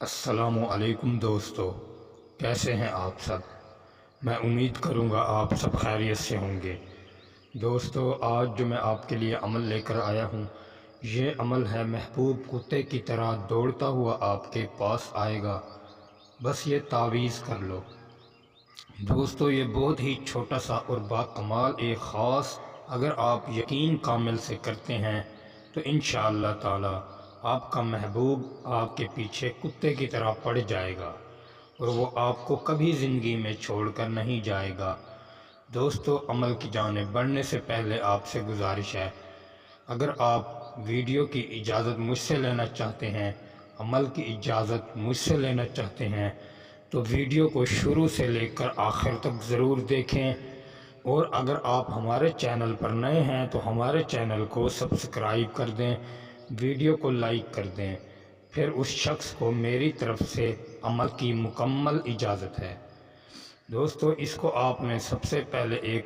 السلام علیکم دوستو، کیسے ہیں آپ سب؟ میں امید کروں گا آپ سب خیریت سے ہوں گے۔ دوستو، آج جو میں آپ کے لیے عمل لے کر آیا ہوں، یہ عمل ہے محبوب کتے کی طرح دوڑتا ہوا آپ کے پاس آئے گا، بس یہ تعویذ کر لو۔ دوستو، یہ بہت ہی چھوٹا سا اور باکمال ایک خاص اگر آپ یقین کامل سے کرتے ہیں تو انشاءاللہ تعالی آپ کا محبوب آپ کے پیچھے کتے کی طرح پڑ جائے گا اور وہ آپ کو کبھی زندگی میں چھوڑ کر نہیں جائے گا۔ دوستو، عمل کی جانب بڑھنے سے پہلے آپ سے گزارش ہے، اگر آپ ویڈیو کی اجازت مجھ سے لینا چاہتے ہیں، عمل کی اجازت مجھ سے لینا چاہتے ہیں، تو ویڈیو کو شروع سے لے کر آخر تک ضرور دیکھیں، اور اگر آپ ہمارے چینل پر نئے ہیں تو ہمارے چینل کو سبسکرائب کر دیں، ویڈیو کو لائک کر دیں، پھر اس شخص کو میری طرف سے عمل کی مکمل اجازت ہے۔ دوستو، اس کو آپ نے سب سے پہلے ایک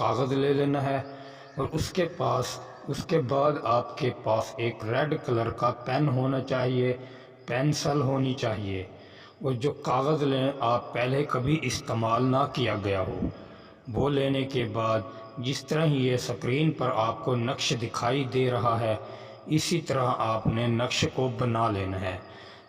کاغذ لے لینا ہے، اور اس کے بعد آپ کے پاس ایک ریڈ کلر کا پین ہونا چاہیے، پینسل ہونی چاہیے، اور جو کاغذ لیں آپ پہلے کبھی استعمال نہ کیا گیا ہو، وہ لینے کے بعد جس طرح یہ اسکرین پر آپ کو نقش دکھائی دے رہا ہے، اسی طرح آپ نے نقش کو بنا لینا ہے۔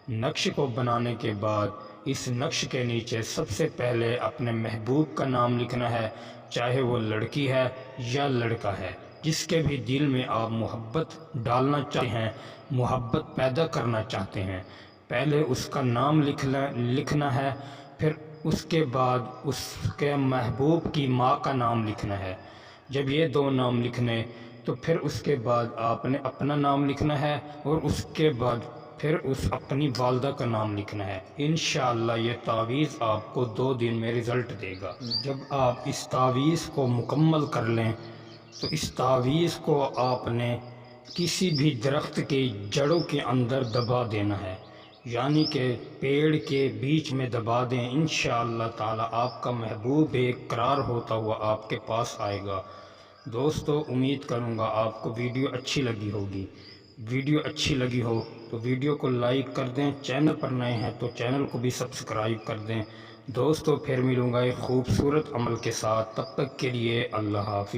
نقش کو بنانے کے بعد اس نقش کے نیچے سب سے پہلے اپنے محبوب کا نام لکھنا ہے، چاہے وہ لڑکی ہے یا لڑکا ہے، جس کے بھی دل میں آپ محبت ڈالنا چاہتے ہیں، محبت پیدا کرنا چاہتے ہیں، پہلے اس کا نام لکھنا ہے، پھر اس کے بعد اس کے محبوب کی ماں کا نام لکھنا ہے۔ جب یہ دو نام لکھنے تو پھر اس کے بعد آپ نے اپنا نام لکھنا ہے، اور اس کے بعد پھر اس اپنی والدہ کا نام لکھنا ہے۔ انشاءاللہ یہ تعویذ آپ کو 2 دن میں رزلٹ دے گا۔ جب آپ اس تعویذ کو مکمل کر لیں تو اس تعویذ کو آپ نے کسی بھی درخت کی جڑوں کے اندر دبا دینا ہے، یعنی کہ پیڑ کے بیچ میں دبا دیں۔ انشاءاللہ تعالی آپ کا محبوب بے قرار ہوتا ہوا آپ کے پاس آئے گا۔ دوستو، امید کروں گا آپ کو ویڈیو اچھی لگی ہوگی۔ ویڈیو اچھی لگی ہو تو ویڈیو کو لائک کر دیں، چینل پر نئے ہیں تو چینل کو بھی سبسکرائب کر دیں۔ دوستو، پھر ملوں گا ایک خوبصورت عمل کے ساتھ، تب تک کے لیے اللہ حافظ۔